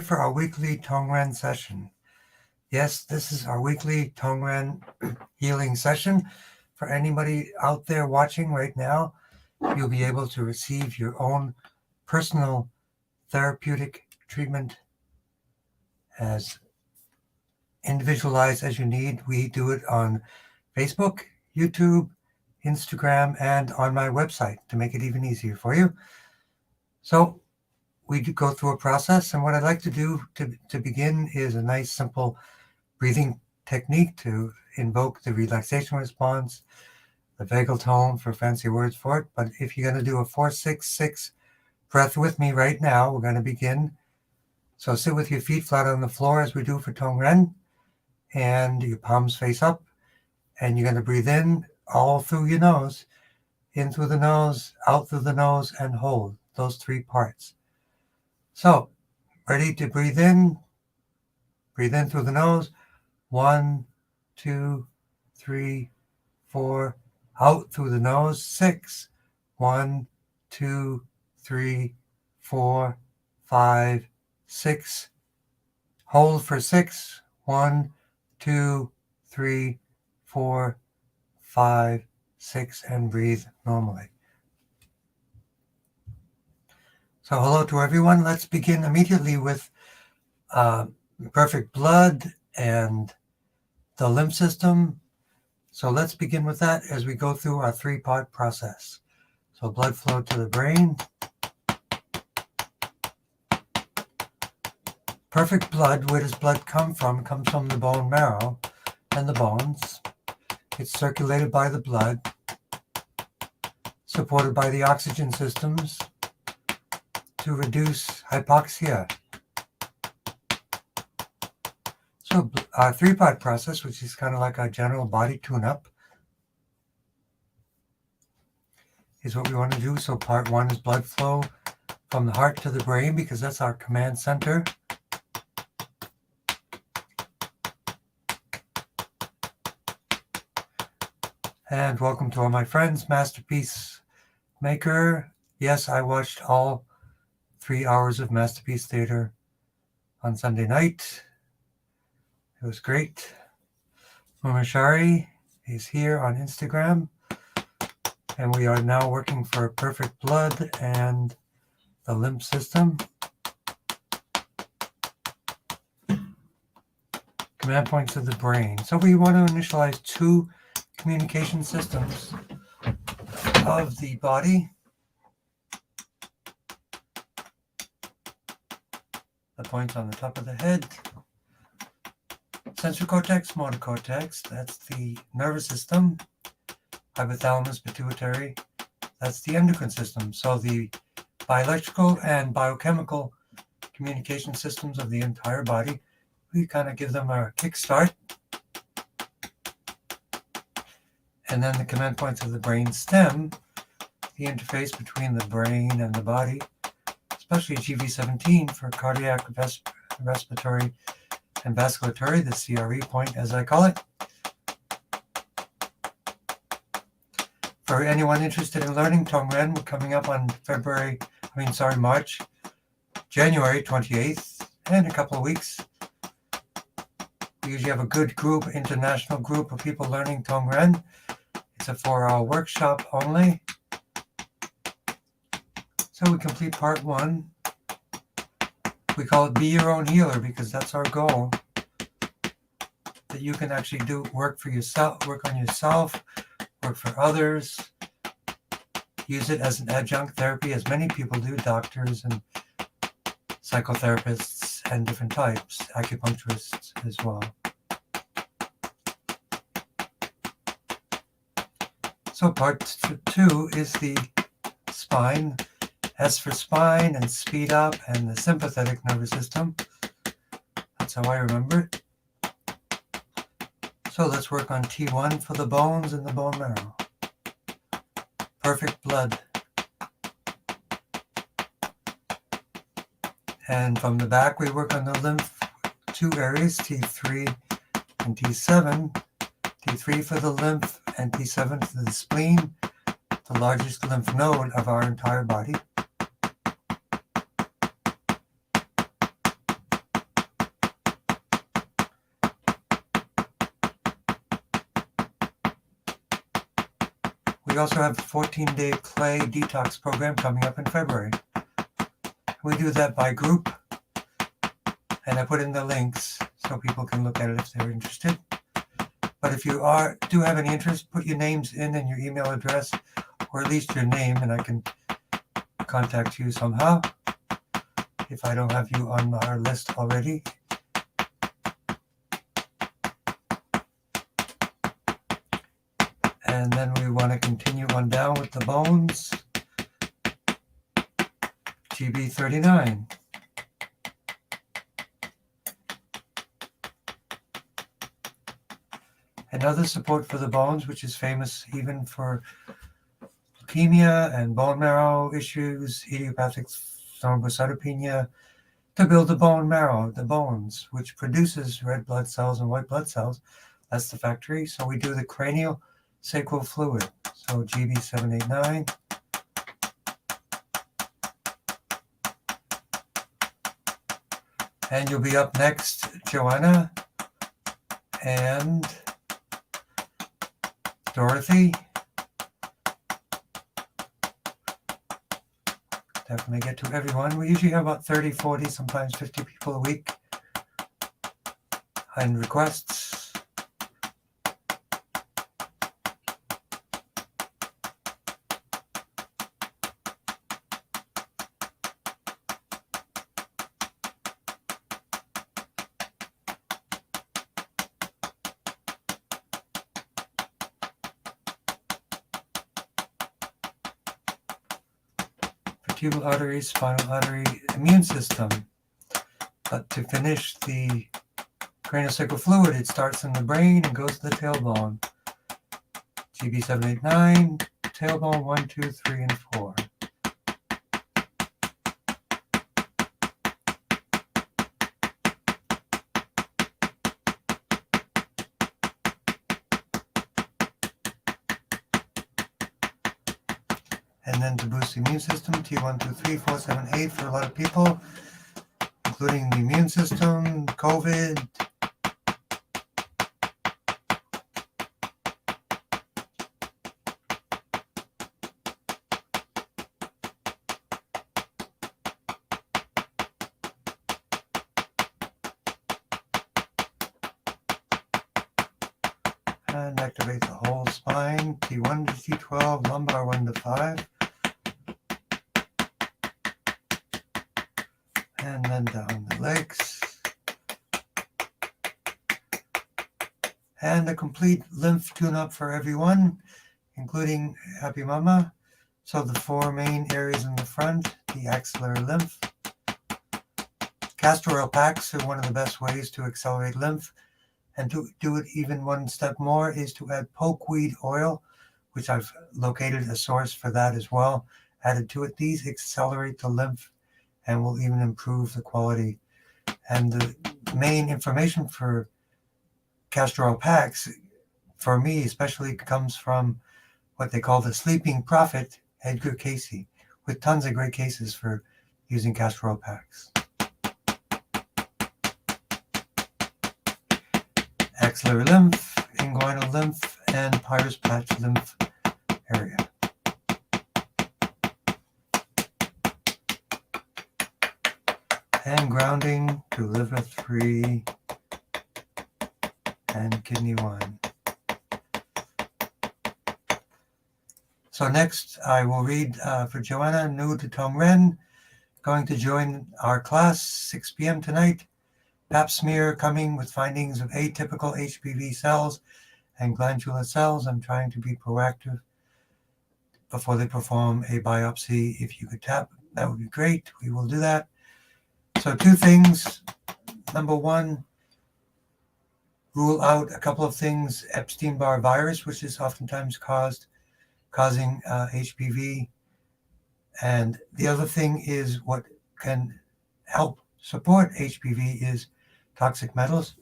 For our weekly Tongren session. Yes, this is our weekly Tongren healing session. For anybody out there watching right now, you'll be able to receive your own personal therapeutic treatment as individualized as you need. We do it on Facebook, YouTube, Instagram, and on my website to make it even easier for you. So we do go through a process, and what I'd like to do to begin is a nice, simple breathing technique to invoke the relaxation response, the vagal tone for fancy words for it. But if you're going to do a 4-6-6 breath with me right now, we're going to begin. So sit with your feet flat on the floor as we do for Tongren, and your palms face up, and you're going to breathe in all through your nose, in through the nose, out through the nose, and hold those three parts. So, ready to breathe in through the nose. 1, 2, 3, 4. Out through the nose. 6. 1, 2, 3, 4, 5, 6. Hold for 6. 1, 2, 3, 4, 5, 6, and breathe normally. So hello to everyone. Let's begin immediately with perfect blood and the lymph system. So let's begin with that as we go through our three-part process. So blood flow to the brain. Perfect blood, where does blood come from? It comes from the bone marrow and the bones. It's circulated by the blood, supported by the oxygen systems to reduce hypoxia. So our three-part process, which is kind of like our general body tune-up, is what we want to do. So part 1 is blood flow from the heart to the brain, because that's our command center. And welcome to all my friends, Masterpiece Maker. Yes, I watched all 3 hours of Masterpiece Theater on Sunday night. It was great. Mumashari is here on Instagram. And we are now working for perfect blood and the lymph system. Command points of the brain. So we want to initialize 2 communication systems of the body. The points on the top of the head. Sensory cortex, motor cortex, that's the nervous system. Hypothalamus, pituitary, that's the endocrine system. So the bioelectrical and biochemical communication systems of the entire body, we kind of give them a kickstart. And then the command points of the brain stem, the interface between the brain and the body, especially GV17 for cardiac, respiratory, and vasculatory, the CRE point as I call it. For anyone interested in learning Tongren, we're coming up on January 28th, in a couple of weeks. We usually have a good group, international group of people learning Tongren. It's a 4-hour workshop only. So we complete part 1. We call it Be Your Own Healer, because that's our goal. That you can actually do work for yourself, work on yourself, work for others. Use it as an adjunct therapy, as many people do, doctors and psychotherapists and different types, acupuncturists as well. So part 2 is the spine. S for spine and speed up and the sympathetic nervous system. That's how I remember it. So let's work on T1 for the bones and the bone marrow. Perfect blood. And from the back we work on the lymph 2 areas, T3 and T7. T3 for the lymph and T7 for the spleen, the largest lymph node of our entire body. We also have a 14-day clay detox program coming up in February. We do that by group, and I put in the links so people can look at it if they're interested. But if you do have any interest, put your names in and your email address, or at least your name, and I can contact you somehow if I don't have you on our list already. And then we want to continue on down with the bones. GB39. Another support for the bones, which is famous even for leukemia and bone marrow issues, idiopathic thrombocytopenia, to build the bone marrow, the bones, which produces red blood cells and white blood cells. That's the factory. So we do the cranial sacral fluid. So GB789. And you'll be up next, Joanna and Dorothy. Definitely get to everyone. We usually have about 30, 40, sometimes 50 people a week and requests. Vertebral artery, spinal artery, immune system. But to finish the craniosacral fluid, it starts in the brain and goes to the tailbone. GB789, tailbone 1, 2, 3, and 4. And then to boost the immune system, T1, 2, 3, 4, 7, 8 for a lot of people, including the immune system, COVID. And activate the whole spine, T1 to T12, lumbar 1 to 5. And then down the legs. And a complete lymph tune-up for everyone, including Happy Mama. So the 4 main areas in the front, the axillary lymph. Castor oil packs are one of the best ways to accelerate lymph. And to do it even one step more is to add pokeweed oil, which I've located a source for that as well, added to it. These accelerate the lymph and will even improve the quality. And the main information for castor oil packs, for me especially, comes from what they call the sleeping prophet, Edgar Casey, with tons of great cases for using castor oil packs. Axillary lymph, inguinal lymph, and Pyrus patch lymph area. And grounding to liver 3 and kidney 1. So next I will read for Joanna, new to Tongren, going to join our class 6 p.m. tonight. Pap smear coming with findings of atypical HPV cells and glandular cells. I'm trying to be proactive before they perform a biopsy. If you could tap, that would be great. We will do that. So 2 things. Number 1, rule out a couple of things. Epstein-Barr virus, which is oftentimes causing HPV. And the other thing is what can help support HPV is toxic metals.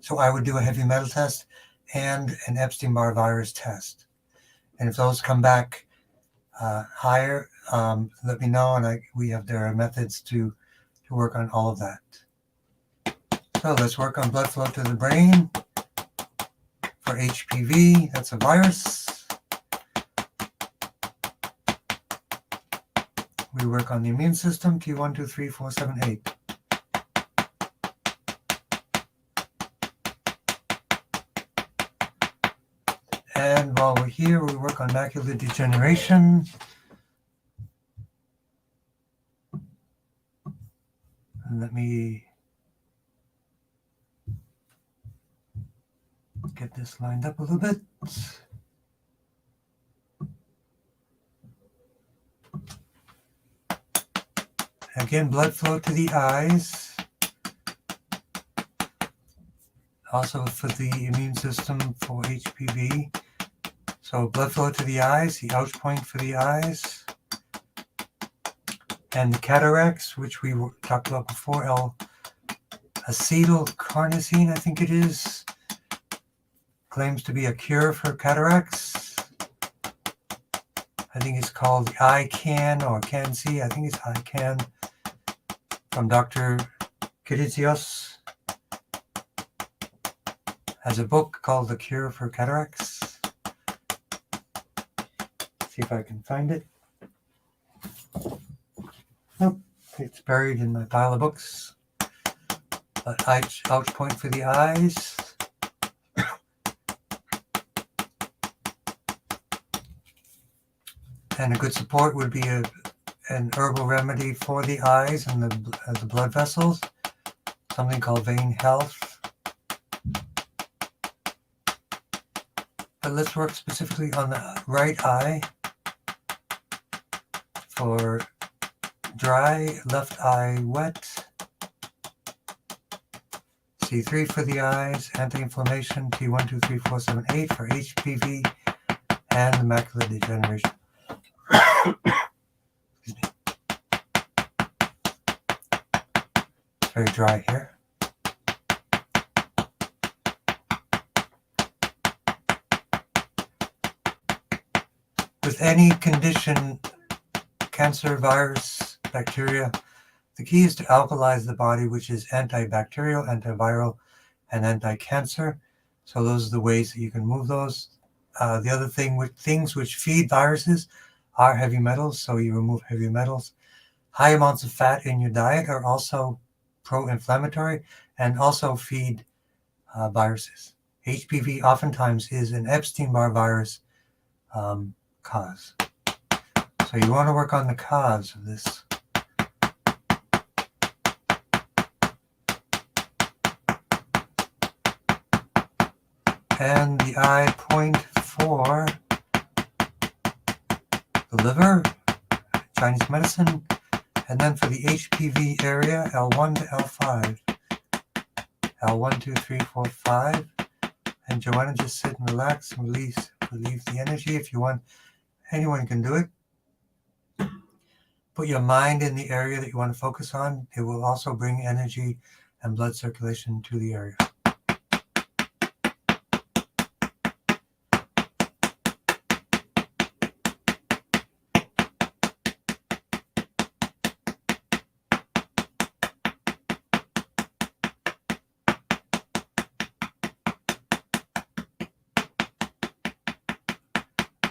So I would do a heavy metal test and an Epstein-Barr virus test. And if those come back higher, let me know, and there are methods to work on all of that. So let's work on blood flow to the brain for HPV. That's a virus. we work on the immune system, T1, 2, 3, 4, 7, 8. And while we're here, we work on macular degeneration. And let me get this lined up a little bit. Again, blood flow to the eyes. Also for the immune system for HPV. So blood flow to the eyes, the ouch point for the eyes. And the cataracts, which we talked about before, L-acetylcarnosine, I think it is, claims to be a cure for cataracts. I think it's called ICAN or CAN-C. I think it's ICAN from Dr. Kiritsios. Has a book called The Cure for Cataracts. See if I can find it. Nope, it's buried in my pile of books. But ouch point for the eyes. And a good support would be an herbal remedy for the eyes and the blood vessels, something called vein health. But let's work specifically on the right eye for dry, left eye wet. C3 for the eyes, anti-inflammation, T1, 2, 3, 4, 7, 8 for HPV, and the macular degeneration. Excuse me. It's very dry here. With any condition, cancer, virus, bacteria, the key is to alkalize the body, which is antibacterial, antiviral, and anti-cancer. So those are the ways that you can move those. The other thing, with things which feed viruses are heavy metals, so you remove heavy metals. High amounts of fat in your diet are also pro-inflammatory and also feed viruses. HPV oftentimes is an Epstein-Barr virus cause. So you want to work on the cause of this. And the eye point for the liver, Chinese medicine, and then for the HPV area, L1 to L5. L1, 2, 3, 4, 5. And Joanna, just sit and relax and relieve the energy if you want. Anyone can do it. Put your mind in the area that you want to focus on. It will also bring energy and blood circulation to the area.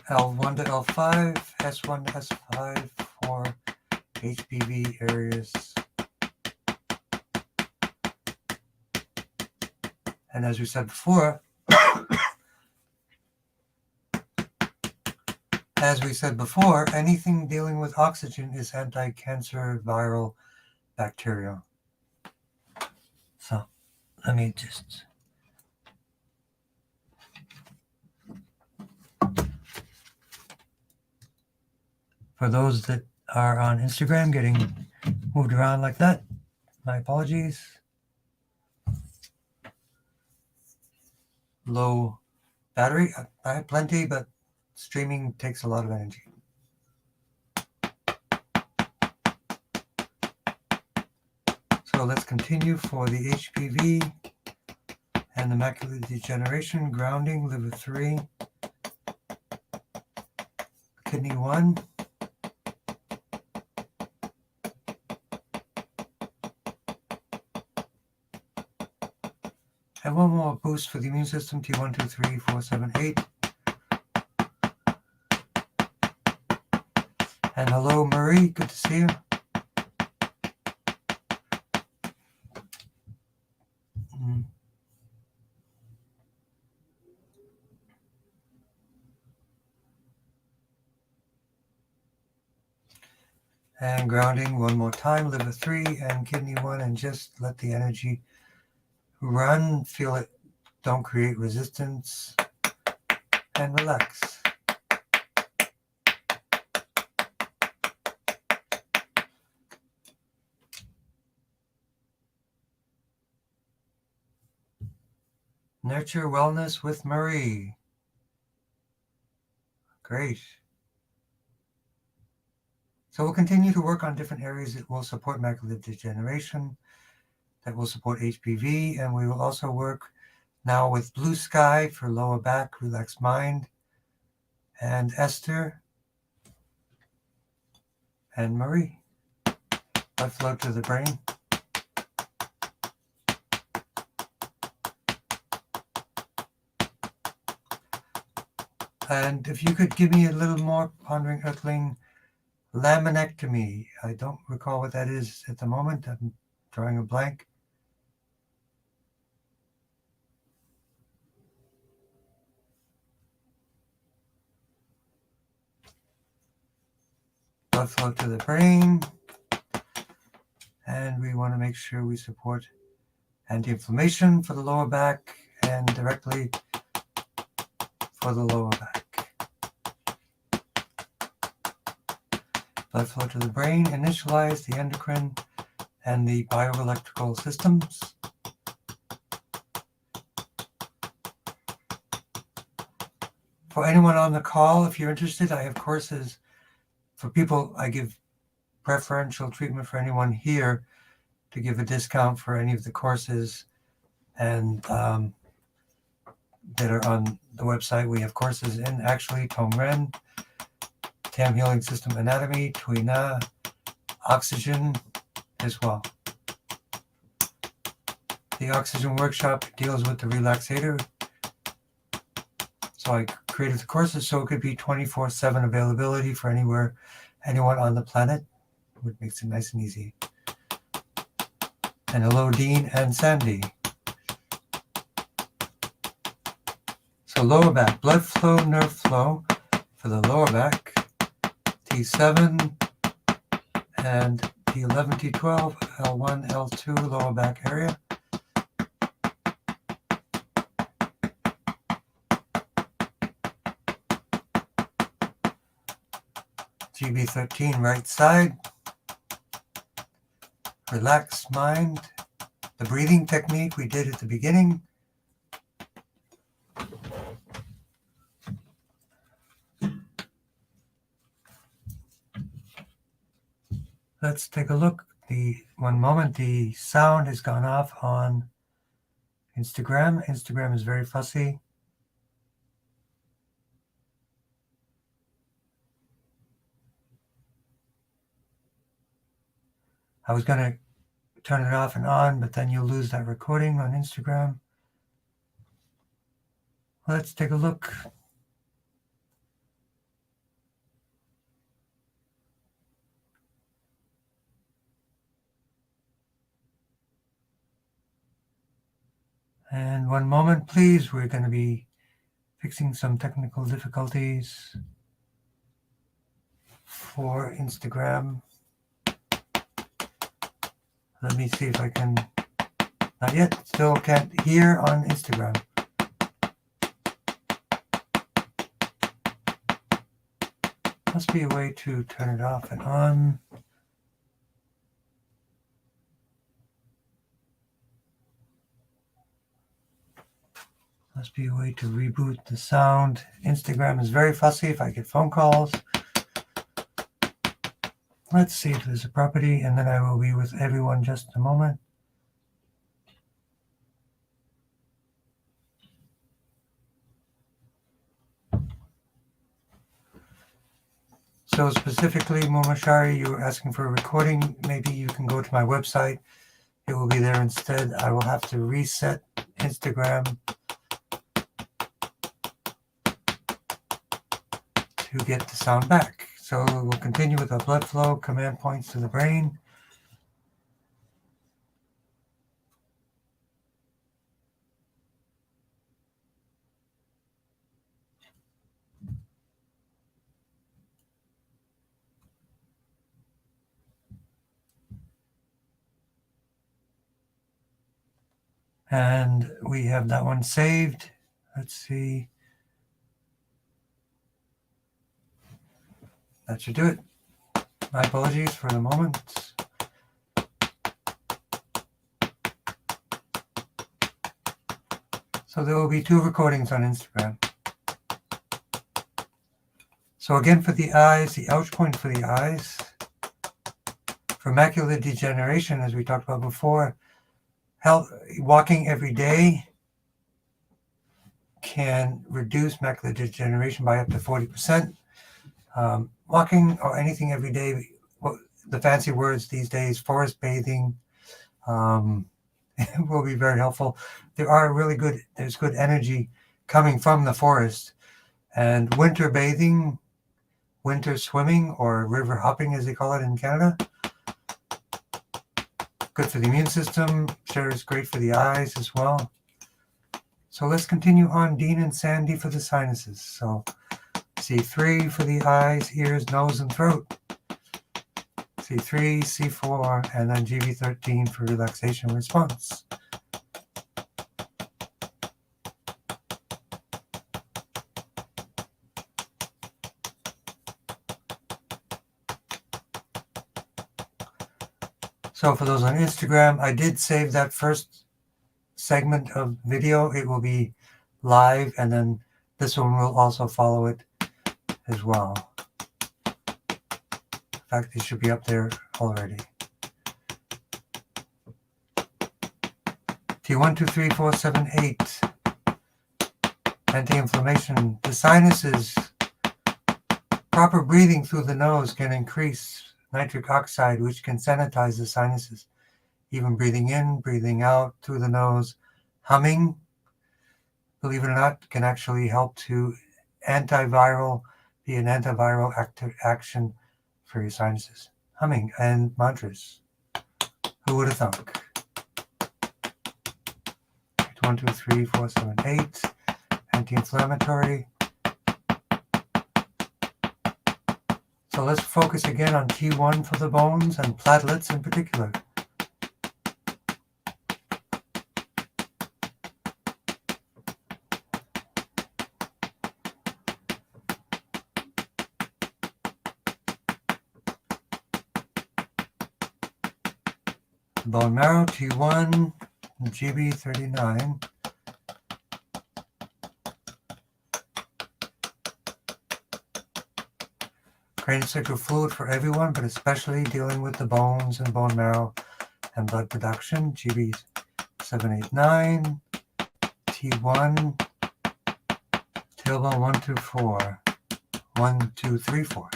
L1 to L5, S1 to S5 for HPV areas. And as we said before, anything dealing with oxygen is anti-cancer, viral, bacterial. So let me just... For those that are on Instagram getting moved around like that, my apologies. Low battery. I have plenty, but streaming takes a lot of energy. So let's continue for the HPV and the macular degeneration, grounding, liver 3, kidney 1. And one more boost for the immune system, T1, 2, 3, 4, 7, 8. And hello, Marie. Good to see you. And grounding one more time, liver 3 and kidney 1, and just let the energy run. Feel it. Don't create resistance. And relax. Nurture Wellness with Marie. Great. So we'll continue to work on different areas that will support macular degeneration, that will support HPV, and we will also work now with Blue Sky for lower back, relaxed mind, and Esther and Marie. Blood flow to the brain. And if you could give me a little more, Pondering Earthling, laminectomy. I don't recall what that is at the moment. I'm drawing a blank. Blood flow to the brain. And we want to make sure we support anti-inflammation for the lower back and directly for the lower back. Blood flow to the brain, initialize the endocrine and the bioelectrical systems. For anyone on the call, if you're interested, I have courses for people. I give preferential treatment for anyone here to give a discount for any of the courses and that are on the website. We have courses in actually Tongren, TAM Healing System Anatomy, Tuina, Oxygen as well. The Oxygen Workshop deals with the relaxator. So I created the courses so it could be 24/7 availability for anyone on the planet, which makes it nice and easy. And hello, Dean and Sandy. So lower back, blood flow, nerve flow for the lower back, T7 and T11, T12, L1, L2, lower back area. GB13, right side. Relaxed mind. The breathing technique we did at the beginning. Let's take a look. One moment, the sound has gone off on Instagram. Instagram is very fussy. I was going to turn it off and on, but then you'll lose that recording on Instagram. Let's take a look. And one moment, please. We're going to be fixing some technical difficulties for Instagram. Let me see if I can. Not yet. Still can't hear on Instagram. Must be a way to turn it off and on. Must be a way to reboot the sound. Instagram is very fussy if I get phone calls. Let's see if there's a property, and then I will be with everyone just a moment. So specifically, Momashari, you were asking for a recording. Maybe you can go to my website. It will be there instead. I will have to reset Instagram to get the sound back. So we'll continue with our blood flow, command points to the brain. And we have that one saved. Let's see. That should do it. My apologies for the moment. So there will be 2 recordings on Instagram. So again, for the eyes, the ouch point for the eyes, for macular degeneration, as we talked about before, walking every day can reduce macular degeneration by up to 40%. Walking or anything every day, the fancy words these days, forest bathing, will be very helpful. There's good energy coming from the forest. And winter bathing, winter swimming, or river hopping as they call it in Canada, good for the immune system. Sure, it's great for the eyes as well. So let's continue on Dean and Sandy for the sinuses. So C3 for the eyes, ears, nose, and throat. C3, C4, and then GB13 for relaxation response. So for those on Instagram, I did save that first segment of video. It will be live, and then this one will also follow it as well. In fact, it should be up there already. T1, 2, 3, 4, 7, 8. Anti-inflammation. The sinuses. Proper breathing through the nose can increase nitric oxide, which can sanitize the sinuses. Even breathing in, breathing out through the nose. Humming, believe it or not, can actually help to be an antiviral action for your sinuses. Humming and mantras. Who would have thunk? 1, 2, 3, 4, 7, 8. Anti-inflammatory. So let's focus again on T1 for the bones and platelets in particular. Bone marrow, T1, GB39. Craniosacral fluid for everyone, but especially dealing with the bones and bone marrow and blood production, GB789, T1, tailbone 1, 2, 4, 1, 2, 3, 4.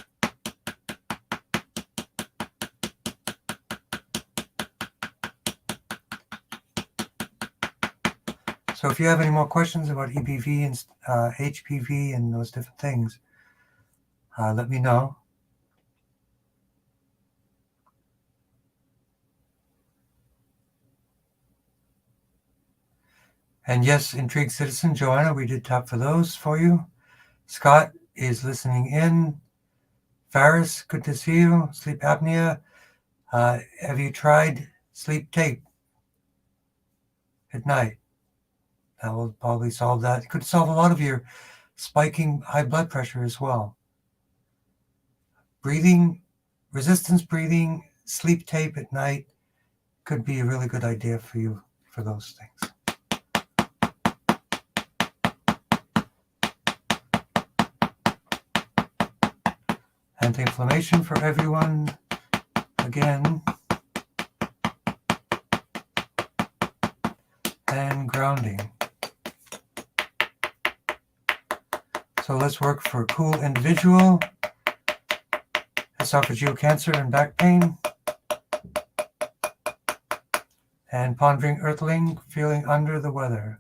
So if you have any more questions about EPV and HPV and those different things, let me know. And yes, intrigued citizen, Joanna, we did tap for those for you. Scott is listening in. Faris, good to see you. Sleep apnea. Have you tried sleep tape at night? That will probably solve that. It could solve a lot of your spiking high blood pressure as well. Breathing, resistance breathing, sleep tape at night could be a really good idea for you for those things. Anti-inflammation for everyone. Again. And grounding. So let's work for cool individual, esophageal cancer and back pain, and pondering earthling, feeling under the weather.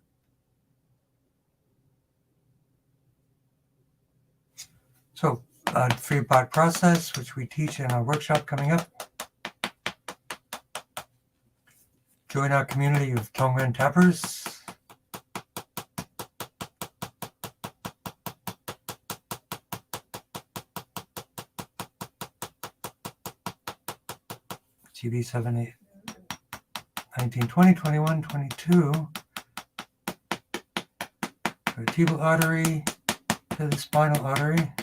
So three-part process, which we teach in our workshop coming up. Join our community of Tongren tappers. GB 7, 8, 19, 20, 21, 22. Vertebral artery to the spinal artery.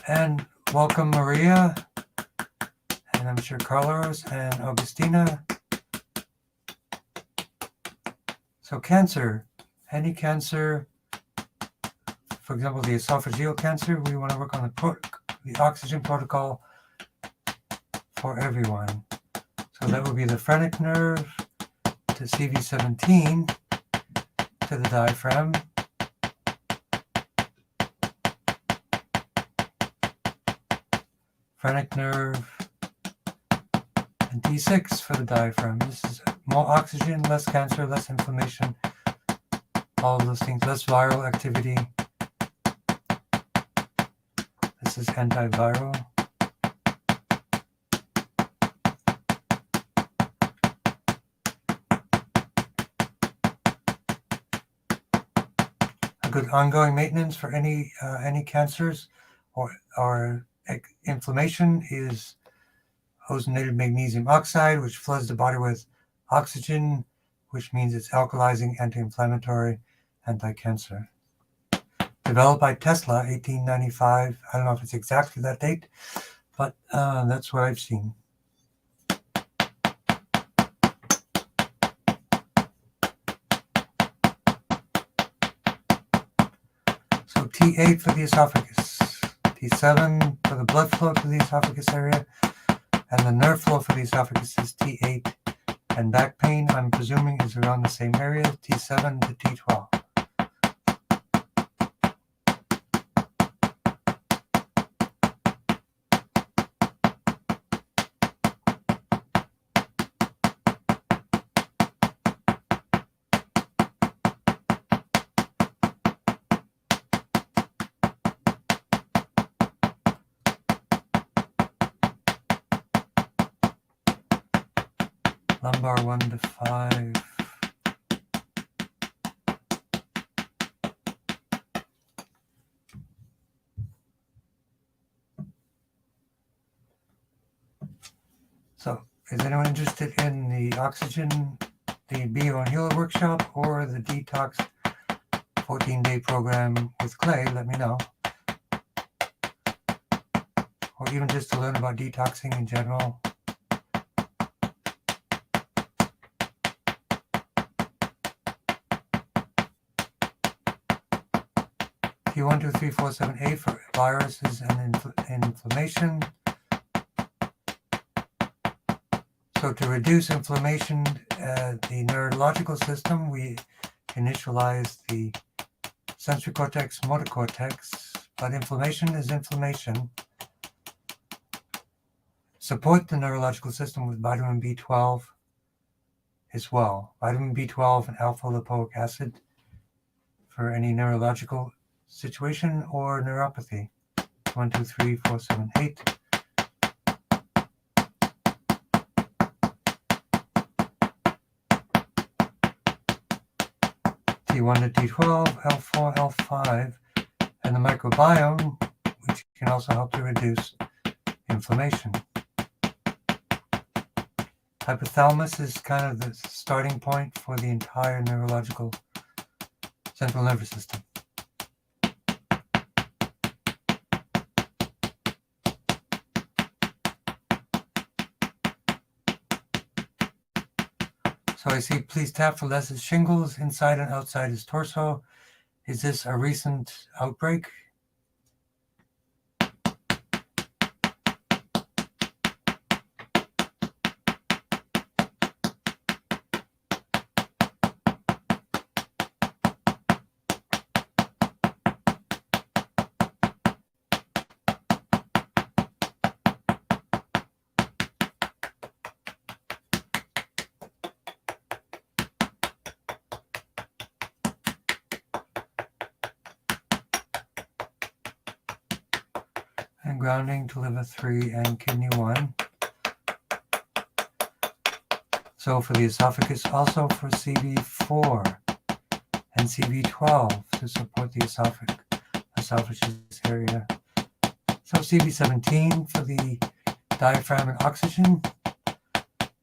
And welcome Maria, and I'm sure Carlos and Augustina. So cancer, any cancer, for example, the esophageal cancer, we want to work on the oxygen protocol for everyone. So that would be the phrenic nerve to CV17 to the diaphragm. Phrenic nerve and T6 for the diaphragm. This is more oxygen, less cancer, less inflammation, all of those things, less viral activity. This is antiviral. A good ongoing maintenance for any cancers or inflammation is ozonated magnesium oxide, which floods the body with oxygen, which means it's alkalizing, anti-inflammatory, anti-cancer. Developed by Tesla, 1895. I don't know if it's exactly that date, but that's what I've seen. So T8 for the esophagus, T7 for the blood flow to the esophagus area, and the nerve flow for the esophagus is T8. And back pain, I'm presuming, is around the same area, T7 to T12. Lumbar 1 to 5. So, is anyone interested in the oxygen, the Be Your Own Healer workshop, or the Detox 14-day program with Clay? Let me know. Or even just to learn about detoxing in general. T1, 2, 3, 4, 7, 8 for viruses and inflammation. So to reduce inflammation, the neurological system, we initialize the sensory cortex, motor cortex, but inflammation is inflammation. Support the neurological system with vitamin B12 as well. Vitamin B12 and alpha lipoic acid for any neurological situation or neuropathy. 1, 2, 3, 4, 7, 8. T1 to T12, L4, L5, and the microbiome, which can also help to reduce inflammation. Hypothalamus is kind of the starting point for the entire neurological central nervous system. So I see, please tap for Les's shingles inside and outside his torso. Is this a recent outbreak? grounding to liver 3 and kidney 1. So for the esophagus, also for CV4 and CV12 to support the esophagus area. So CV17 for the diaphragm and oxygen,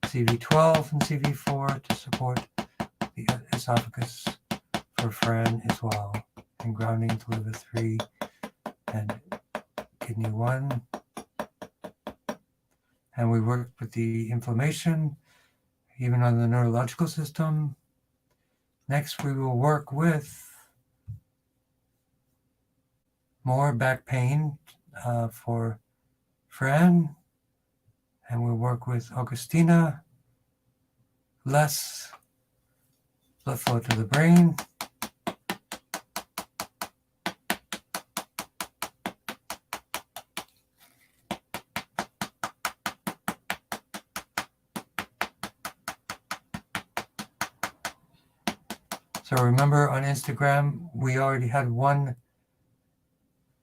CV12 and CV4 to support the esophagus for Fran as well, and grounding to liver 3 and kidney 1. And we work with the inflammation, even on the neurological system. Next, we will work with more back pain for Fran, and we'll work with Augustina, less blood flow to the brain. So remember, on Instagram, we already had one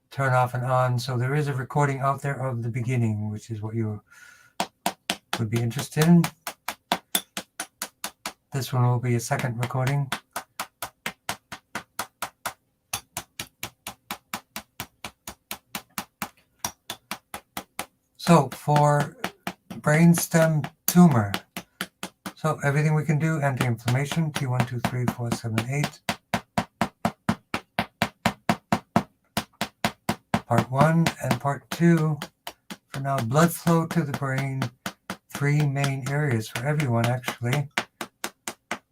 turn off and on, so there is a recording out there of the beginning, which is what you would be interested in. This one will be a second recording. So for brainstem tumor, so everything we can do, anti-inflammation, T1, 2, 3, 4, 7, 8. Part 1 and Part 2, for now, blood flow to the brain, 3 main areas for everyone actually.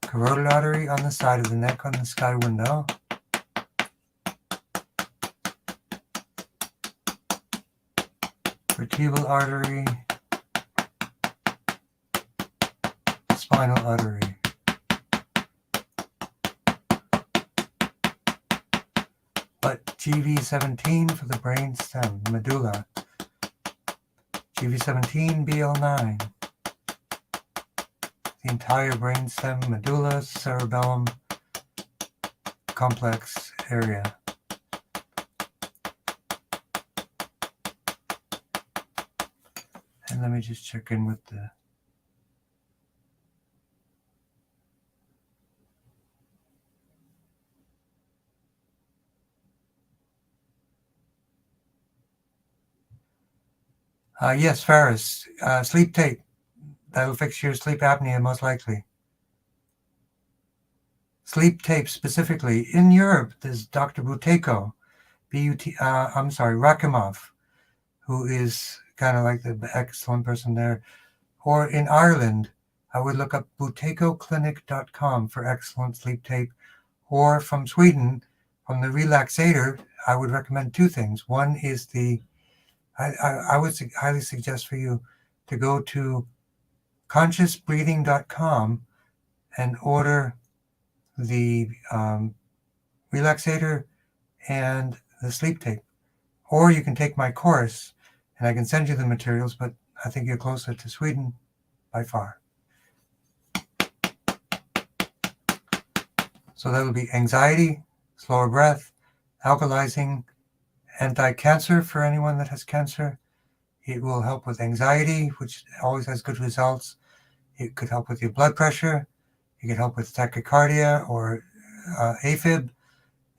Carotid artery on the side of the neck on the sky window. Vertebral artery, spinal artery. But GV17 for the brainstem, medulla. GV17, BL9. The entire brainstem, medulla, cerebellum complex area. And let me just check in with the yes, Ferris, sleep tape. That'll fix your sleep apnea most likely. Sleep tape specifically. In Europe, there's Dr. Buteyko, Rakimov, who is kind of like the excellent person there. Or in Ireland, I would look up buteykoclinic.com for excellent sleep tape. Or from Sweden, from the Relaxator, I would recommend 2 things. One is I would highly suggest for you to go to consciousbreathing.com and order the Relaxator and the sleep tape. Or you can take my course and I can send you the materials, but I think you're closer to Sweden by far. So that will be anxiety, slower breath, alkalizing, anti-cancer for anyone that has cancer. It will help with anxiety, which always has good results. It could help with your blood pressure. It could help with tachycardia or AFib.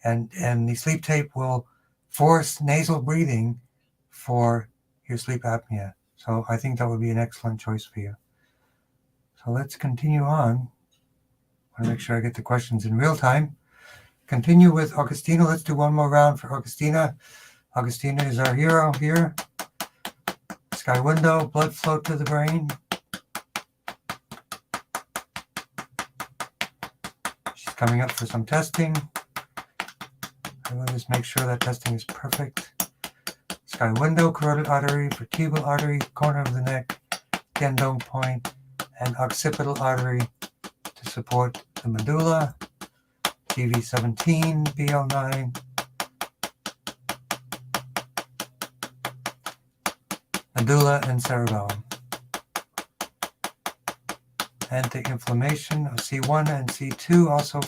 And the sleep tape will force nasal breathing for your sleep apnea. So I think that would be an excellent choice for you. So let's continue on. I want to make sure I get the questions in real time. Continue with Augustina. Let's do one more round for Augustina. Augustina is our hero here. Sky window, blood flow to the brain. She's coming up for some testing. I will just make sure that testing is perfect. Sky window, carotid artery, vertebral artery, corner of the neck, tendon point, and occipital artery to support the medulla. GV17, BL9. Medulla and cerebellum. Anti-inflammation of C1 and C2 also.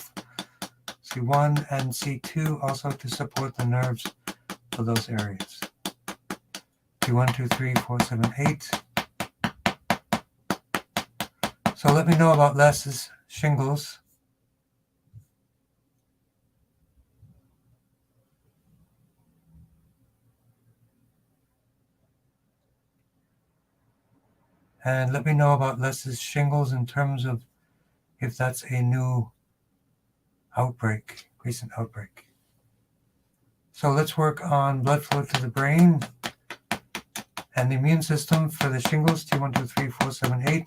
C1 and C2 also to support the nerves of those areas. T1, 2, 3, 4, 7, 8. So let me know about Les's shingles. And let me know about Les's shingles in terms of if that's a new outbreak, recent outbreak. So let's work on blood flow to the brain and the immune system for the shingles, T1, 2, 3, 4, 7, 8.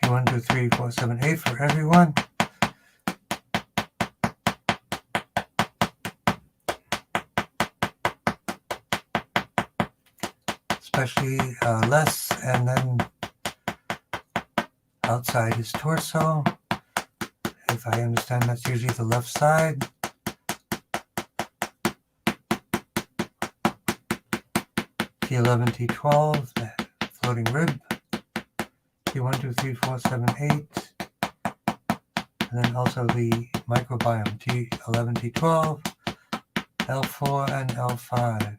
T1, 2, 3, 4, 7, 8 for everyone. Especially Les, and then outside his torso. If I understand, that's usually the left side. T11, T12, the floating rib. T1, 2, 3, 4, 7, 8. And then also the microbiome, T11, T12, L4, and L5.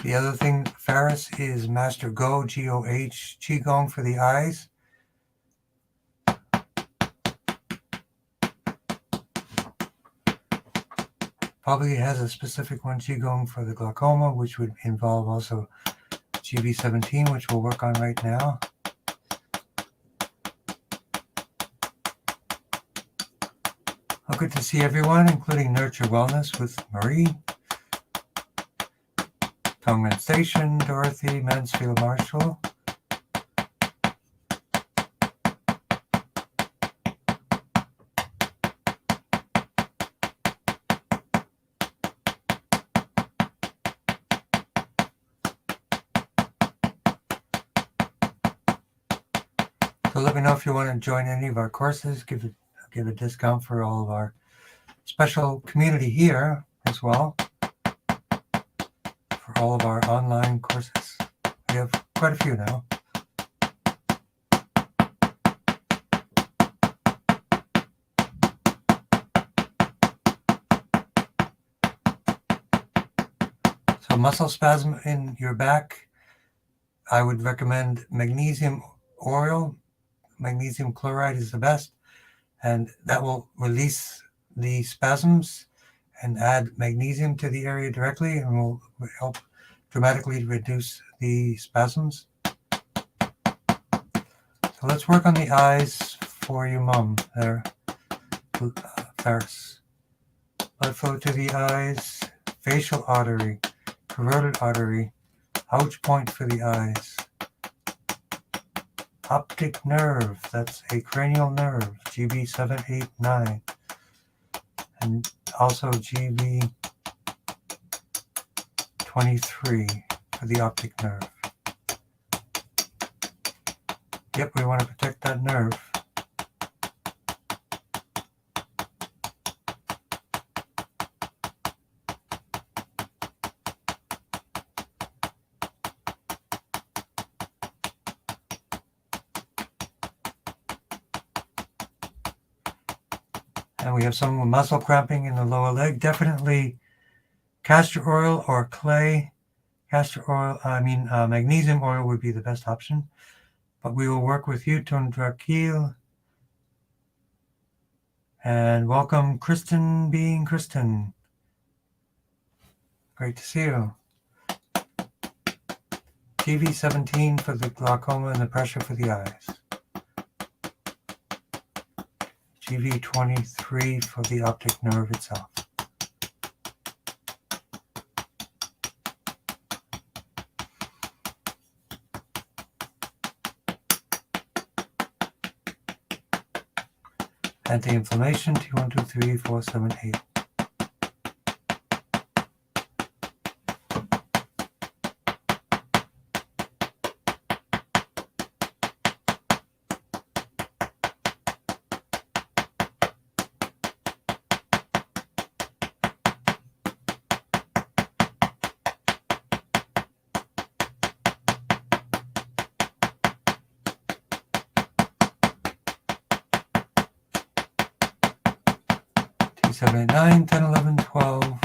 The other thing, Ferris, is Master Go, G-O-H, Qigong for the eyes. Probably has a specific one, Qigong for the glaucoma, which would involve also GB17, which we'll work on right now. Well, good to see everyone, including Nurture Wellness with Marie, Tongren Station, Dorothy, Mansfield Marshall. So let me know if you want to join any of our courses. Give a discount for all of our special community here as well, for all of our online courses. We have quite a few now. So muscle spasm in your back, I would recommend magnesium oil. Magnesium chloride is the best, and that will release the spasms and add magnesium to the area directly, and will help dramatically reduce the spasms. So let's work on the eyes for you, Mom, there, Ferris. Blood flow to the eyes, facial artery, carotid artery, ouch point for the eyes. Optic nerve, that's a cranial nerve, GB789. And also GB23 for the optic nerve. Yep, we want to protect that nerve. And we have some muscle cramping in the lower leg. Definitely castor oil or clay. Magnesium oil would be the best option. But we will work with you, Tondrakil. And welcome, Kristen being Kristen. Great to see you. TV17 for the glaucoma and the pressure for the eyes. GV23 for the optic nerve itself. Anti-inflammation, T1, 2, 3, 4, 7, 8. T7, 8, 9, 10, 11, 12.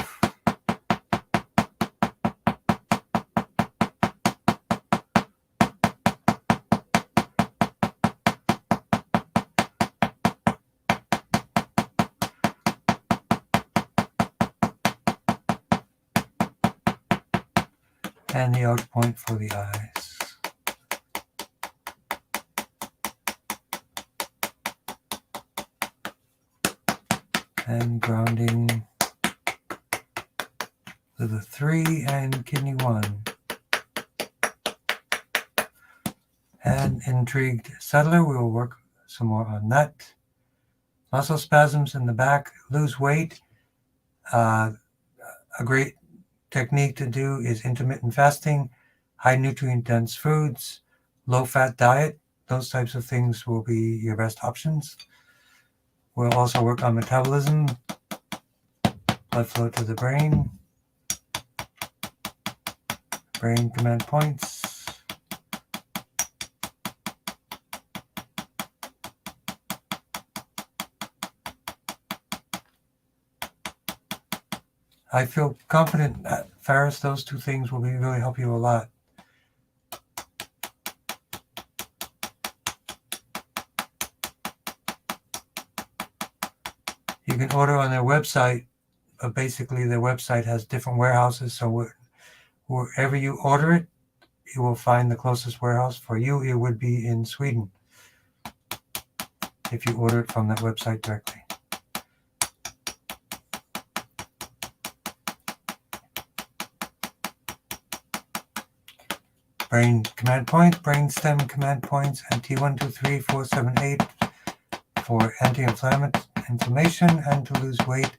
And the out point for the eyes. And grounding liver 3 and kidney 1. And intrigued settler, we will work some more on that. Muscle spasms in the back, lose weight. A great technique to do is intermittent fasting, high nutrient dense foods, low fat diet. Those types of things will be your best options. We'll also work on metabolism, blood flow to the brain command points. I feel confident that, Faris, those two things will really help you a lot. You can order on their website, but basically their website has different warehouses, so wherever you order it, you will find the closest warehouse. For you, it would be in Sweden if you order it from that website directly. Brain command point, brain stem command points, and T1, 2, 3, 4, 7, 8 for anti-inflammation and to lose weight.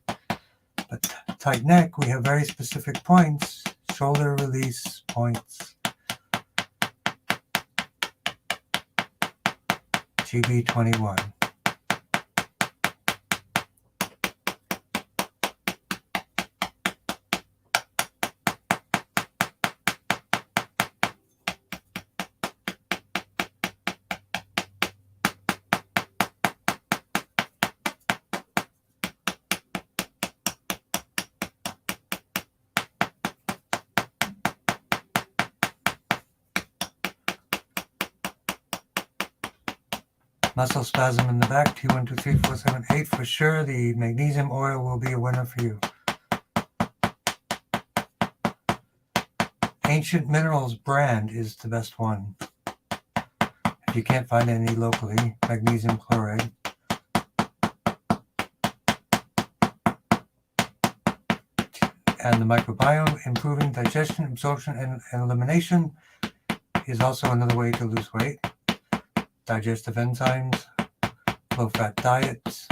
But tight neck, we have very specific points, shoulder release points. GB21. Muscle spasm in the back, T1, 2, 3, 4, 7, 8 for sure. The magnesium oil will be a winner for you. Ancient Minerals brand is the best one. If you can't find any locally, magnesium chloride. And the microbiome, improving digestion, absorption, and elimination is also another way to lose weight. Digestive enzymes, low-fat diets,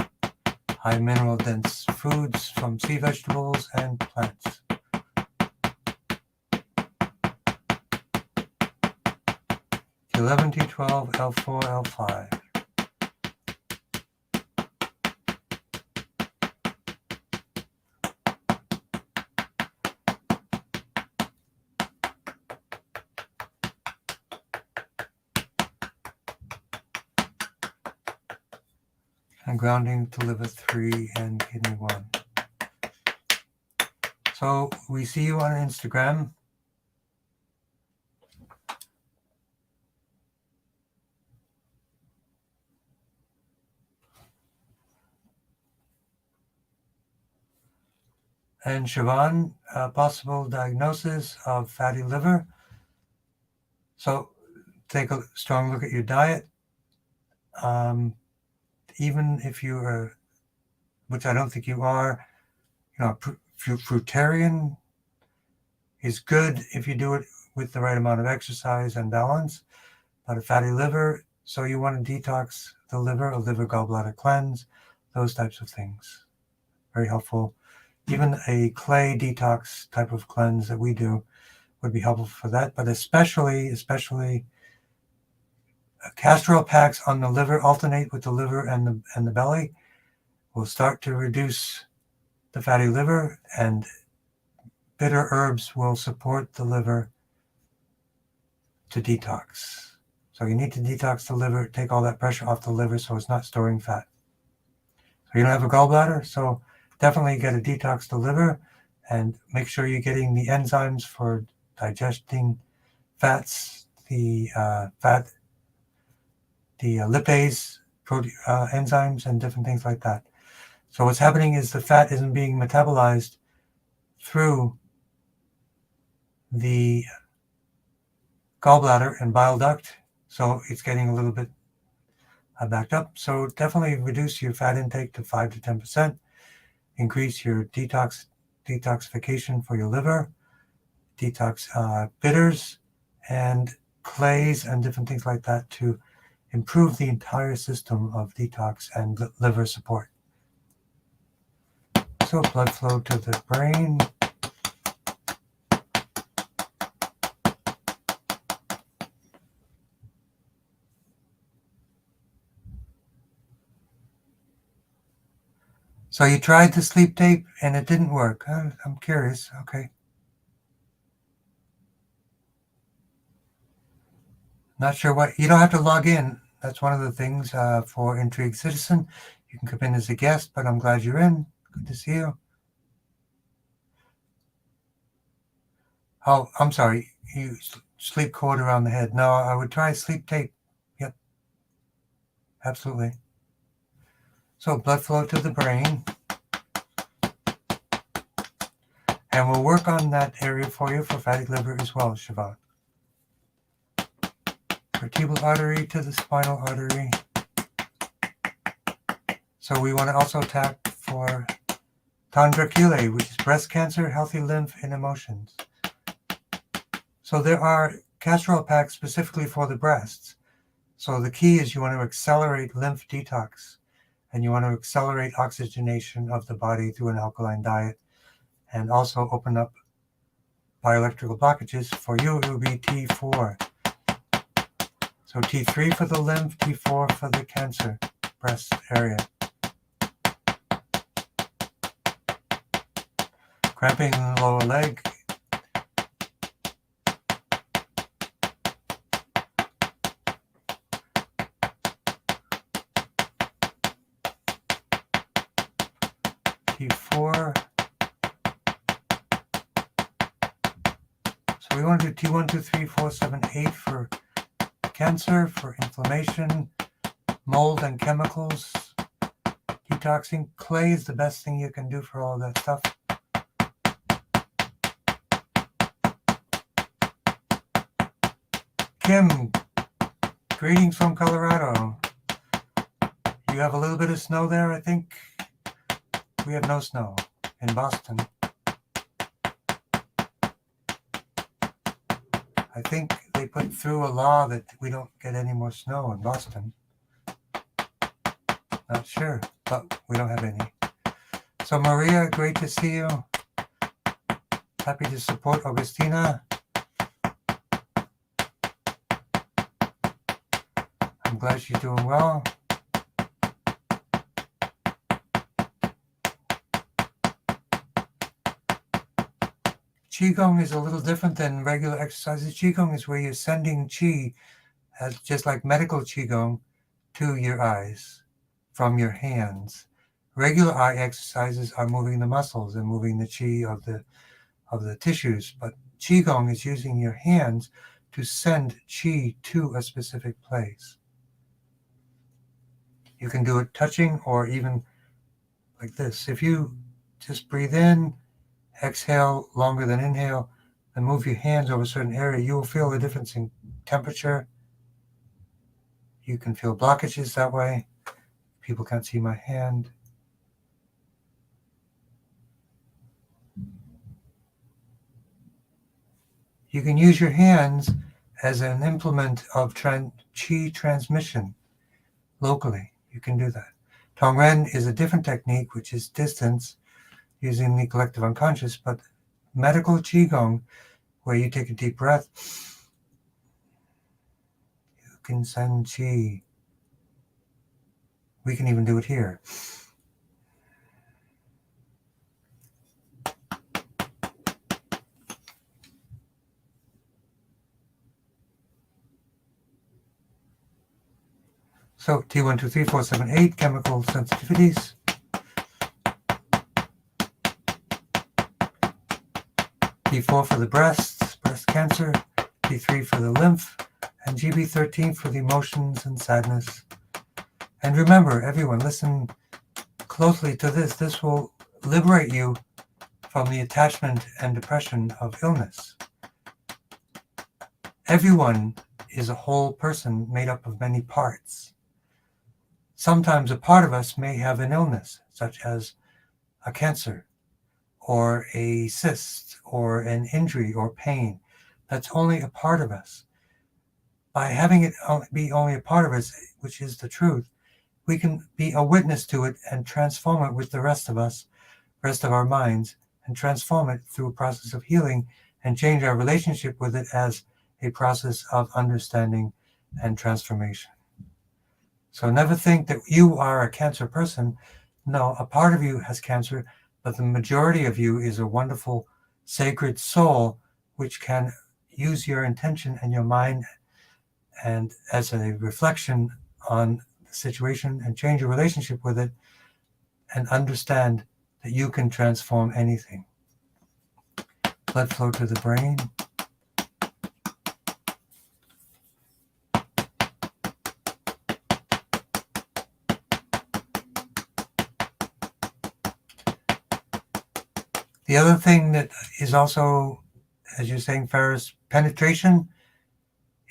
high mineral-dense foods from sea vegetables and plants. T11, T12, L4, L5. And grounding to liver 3 and kidney 1. So we see you on Instagram. And Siobhan, possible diagnosis of fatty liver. So take a strong look at your diet. Even if you are, which I don't think you are, fruitarian is good if you do it with the right amount of exercise and balance. But a fatty liver, so you want to detox the liver, a liver gallbladder cleanse, those types of things. Very helpful. Even a clay detox type of cleanse that we do would be helpful for that, but especially castor oil packs on the liver, alternate with the liver and the belly, will start to reduce the fatty liver, and bitter herbs will support the liver to detox. So you need to detox the liver, take all that pressure off the liver so it's not storing fat. So you don't have a gallbladder, so definitely get to detox the liver and make sure you're getting the enzymes for digesting fats, the lipase enzymes and different things like that. So what's happening is the fat isn't being metabolized through the gallbladder and bile duct, so it's getting a little bit backed up. So definitely reduce your fat intake to 5 to 10%. Increase your detoxification for your liver, detox bitters and clays and different things like that to improve the entire system of detox and liver support. So blood flow to the brain. So you tried the sleep tape and it didn't work. I'm curious. Okay. Not sure what. You don't have to log in. That's one of the things for Intrigued Citizen. You can come in as a guest, but I'm glad you're in. Good to see you. Oh, I'm sorry. You sleep cord around the head. No, I would try sleep tape. Yep. Absolutely. So blood flow to the brain. And we'll work on that area for you for fatty liver as well, Siobhan. Vertebral artery to the spinal artery. So we want to also tap for Tongren, which is breast cancer, healthy lymph, and emotions. So there are castor oil packs specifically for the breasts. So the key is you want to accelerate lymph detox, and you want to accelerate oxygenation of the body through an alkaline diet, and also open up bioelectrical blockages. For you, it will be T4. So T3 for the lymph, T4 for the cancer breast area. Cramping in the lower leg. T4. So we want to do T1, 2, 3, 4, 7, 8 for cancer, for inflammation, mold and chemicals. Detoxing. Clay is the best thing you can do for all that stuff. Kim, greetings from Colorado. You have a little bit of snow there, I think. We have no snow in Boston. I think they put through a law that we don't get any more snow in Boston. Not sure, but we don't have any. So Maria, great to see you. Happy to support Augustina. I'm glad she's doing well. Qigong is a little different than regular exercises. Qigong is where you're sending qi, just like medical Qigong, to your eyes from your hands. Regular eye exercises are moving the muscles and moving the qi of the tissues, but Qigong is using your hands to send qi to a specific place. You can do it touching or even like this. If you just breathe in, exhale longer than inhale, and move your hands over a certain area, you will feel the difference in temperature. You can feel blockages that way. People can't see my hand. You can use your hands as an implement of qi transmission locally. You can do that. Tongren is a different technique, which is distance, using the collective unconscious, but medical Qigong, where you take a deep breath, you can send Qi. We can even do it here. So T1, 2, 3, 4, 7, 8, chemical sensitivities. T4 for the breast cancer, T3 for the lymph, and GB13 for the emotions and sadness. And remember, everyone, listen closely to this. This will liberate you from the attachment and depression of illness. Everyone is a whole person made up of many parts. Sometimes a part of us may have an illness, such as a cancer, or a cyst, or an injury, or pain. That's only a part of us. By having it be only a part of us, which is the truth, we can be a witness to it and transform it with the rest of us, rest of our minds, and transform it through a process of healing and change our relationship with it as a process of understanding and transformation. So never think that you are a cancer person. No, a part of you has cancer, but the majority of you is a wonderful, sacred soul which can use your intention and your mind and as a reflection on the situation and change your relationship with it and understand that you can transform anything. Blood flow to the brain. The other thing that is also, as you're saying, Ferris, penetration.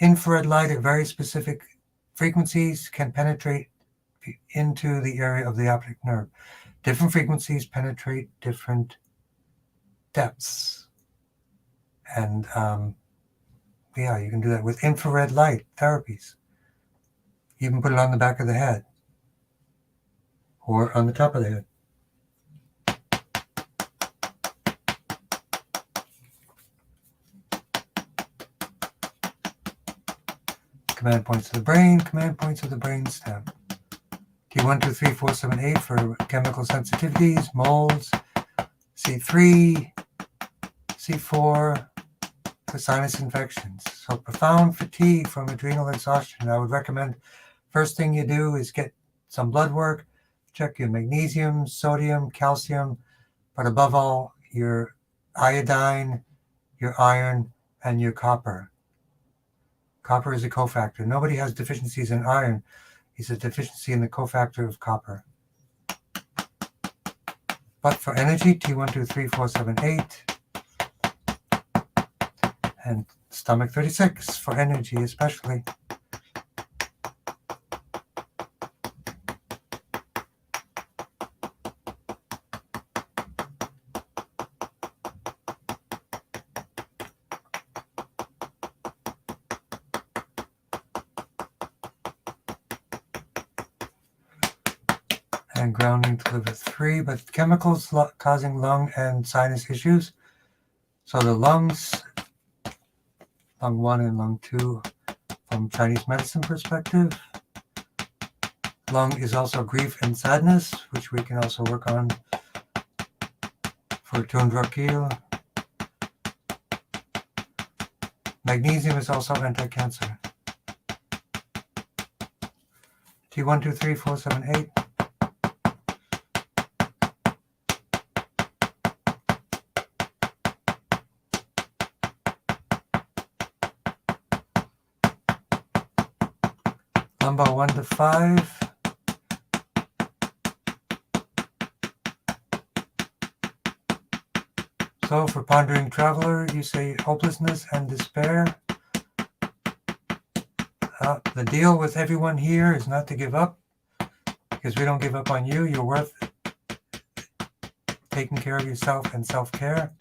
Infrared light at very specific frequencies can penetrate into the area of the optic nerve. Different frequencies penetrate different depths. And you can do that with infrared light therapies. You can put it on the back of the head or on the top of the head. Command points of the brain, command points of the brain stem. T1, 2, 3, 4, 7, 8 for chemical sensitivities, molds. C3, C4 for sinus infections. So profound fatigue from adrenal exhaustion. I would recommend first thing you do is get some blood work, check your magnesium, sodium, calcium, but above all, your iodine, your iron, and your copper. Copper is a cofactor. Nobody has deficiencies in iron. It's a deficiency in the cofactor of copper. But for energy, T1, 2, 3, 4, 7, 8. And stomach 36 for energy especially. And grounding to liver 3, but chemicals causing lung and sinus issues. So the lungs, lung 1 and lung 2 from Chinese medicine perspective. Lung is also grief and sadness, which we can also work on for Tongren. Magnesium is also anti-cancer. T1, 2, 3, 4, 7, 8. Lumbar 1 to 5. So for pondering traveler, you say hopelessness and despair. The deal with everyone here is not to give up, because we don't give up on you. You're worth taking care of yourself and self-care.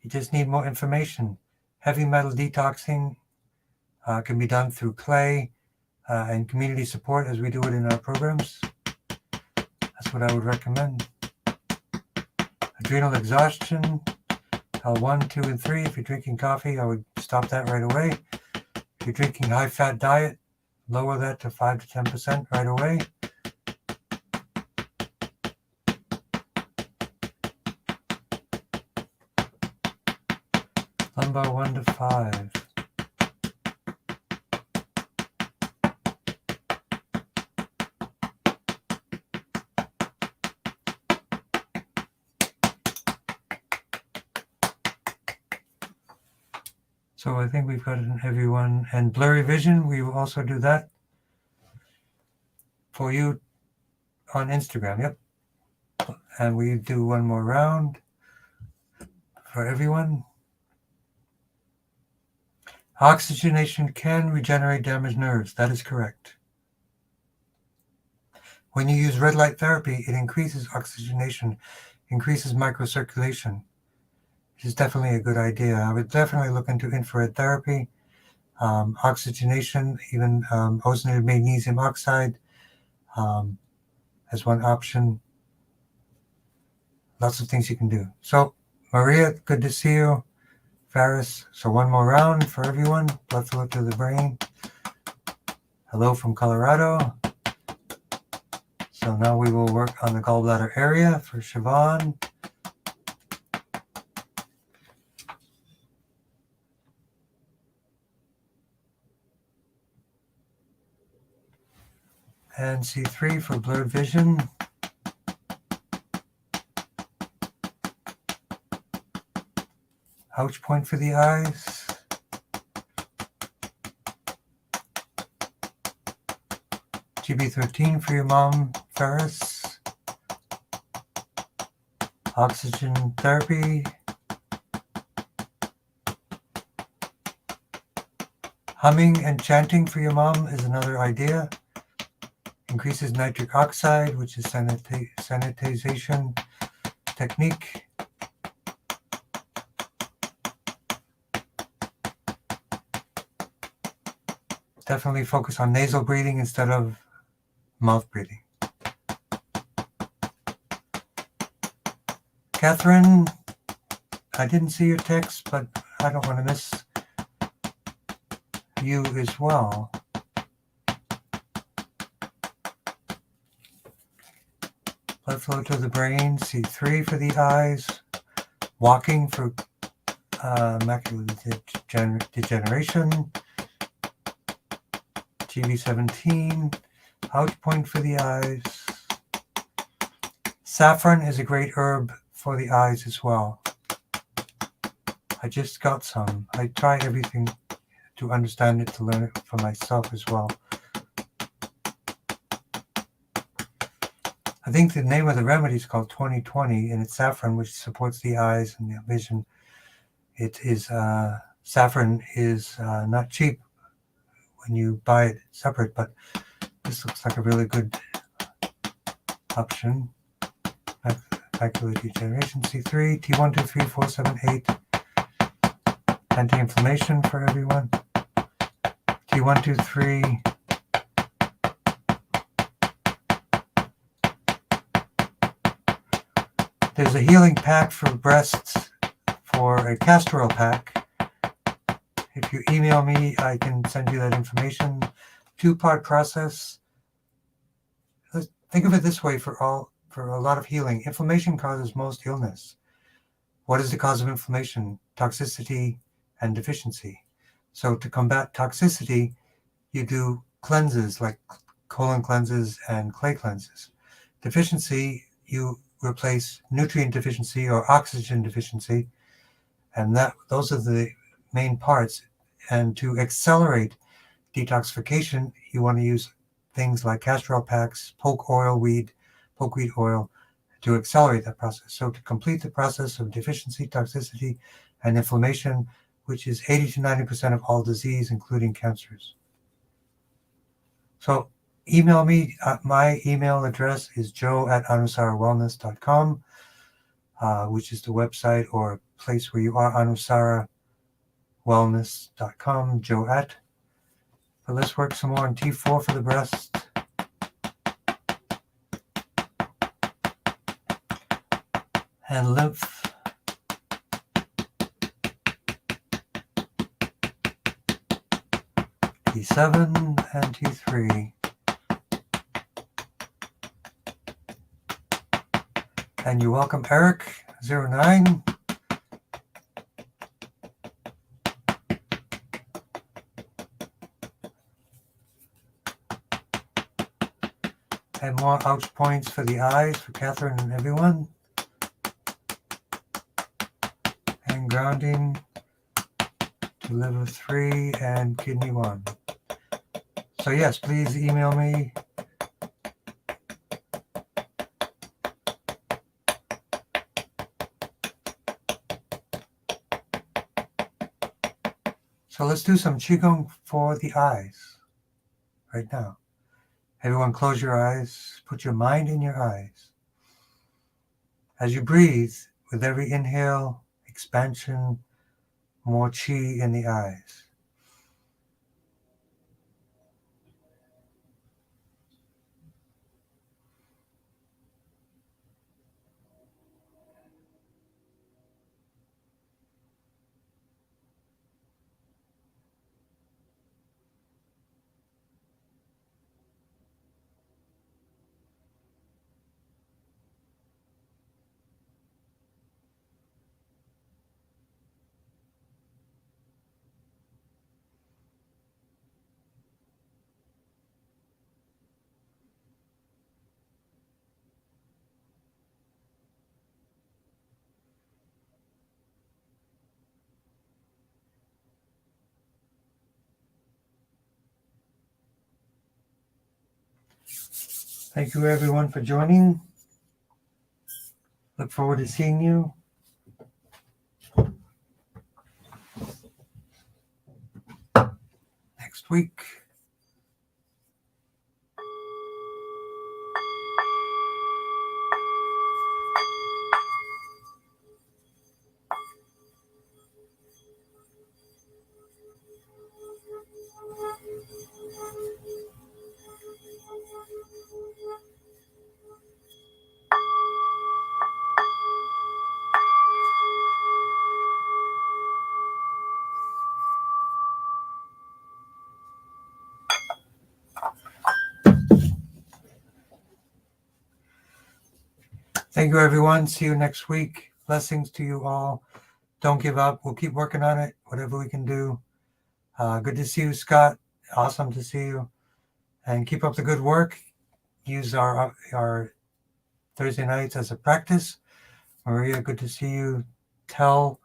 You just need more information. Heavy metal detoxing can be done through clay, and community support as we do it in our programs. That's what I would recommend. Adrenal exhaustion, L1, 2, and 3. If you're drinking coffee, I would stop that right away. If you're drinking high-fat diet, lower that to 5 to 10% right away. Lumbar 1 to 5. So I think we've got everyone. And blurry vision, we will also do that for you on Instagram. Yep. And we do one more round for everyone. Oxygenation can regenerate damaged nerves. That is correct. When you use red light therapy, it increases oxygenation, increases microcirculation. Which is definitely a good idea. I would definitely look into infrared therapy, oxygenation, even ozonated magnesium oxide as one option. Lots of things you can do. So, Maria, good to see you. Faris, so one more round for everyone. Blood flow to the brain. Hello from Colorado. So now we will work on the gallbladder area for Siobhan. And C3 for blurred vision. Ouch point for the eyes. GB13 for your mom, Ferris. Oxygen therapy. Humming and chanting for your mom is another idea. Increases nitric oxide, which is sanitization technique. Definitely focus on nasal breathing instead of mouth breathing. Catherine, I didn't see your text, but I don't want to miss you as well. Blood flow to the brain, C3 for the eyes. Walking for macular degeneration. GB17, ouch point for the eyes. Saffron is a great herb for the eyes as well. I just got some. I tried everything to understand it, to learn it for myself as well. I think the name of the remedy is called 2020, and it's saffron, which supports the eyes and the vision. It is saffron is not cheap when you buy it separate, but this looks like a really good option. Macular degeneration, C3, T1, 2, 3, 4, 7, 8. Anti-inflammation for everyone. T1, 2, 3. There's a healing pack for breasts, for a castor oil pack. If you email me, I can send you that information. 2-part process. Think of it this way for a lot of healing. Inflammation causes most illness. What is the cause of inflammation? Toxicity and deficiency. So to combat toxicity, you do cleanses like colon cleanses and clay cleanses. Deficiency, you replace nutrient deficiency or oxygen deficiency, and those are the main parts. And to accelerate detoxification, you want to use things like castor oil packs, pokeweed oil, to accelerate that process. So to complete the process of deficiency, toxicity, and inflammation, which is 80 to 90% of all disease, including cancers. So email me. My email address is joe@anusarawellness.com, which is the website or place where you are, anusarawellness.com, joe@ But let's work some more on T4 for the breast. And lymph. T7 and T3. And you're welcome, Eric, 09. And more ouch points for the eyes for Catherine and everyone. And grounding to liver 3 and kidney 1. So yes, please email me. So let's do some Qigong for the eyes right now. Everyone close your eyes, put your mind in your eyes. As you breathe, with every inhale, expansion, more Qi in the eyes. Thank you everyone for joining. Look forward to seeing you. Next week. Thank you everyone. See you next week. Blessings to you all. Don't give up. We'll keep working on it, whatever we can do. Good to see you, Scott. Awesome to see you. And keep up the good work. Use our Thursday nights as a practice. Maria, good to see you. Tell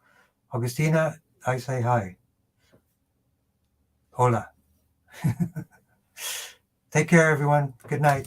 Augustina I say hi. Hola. Take care, everyone. Good night.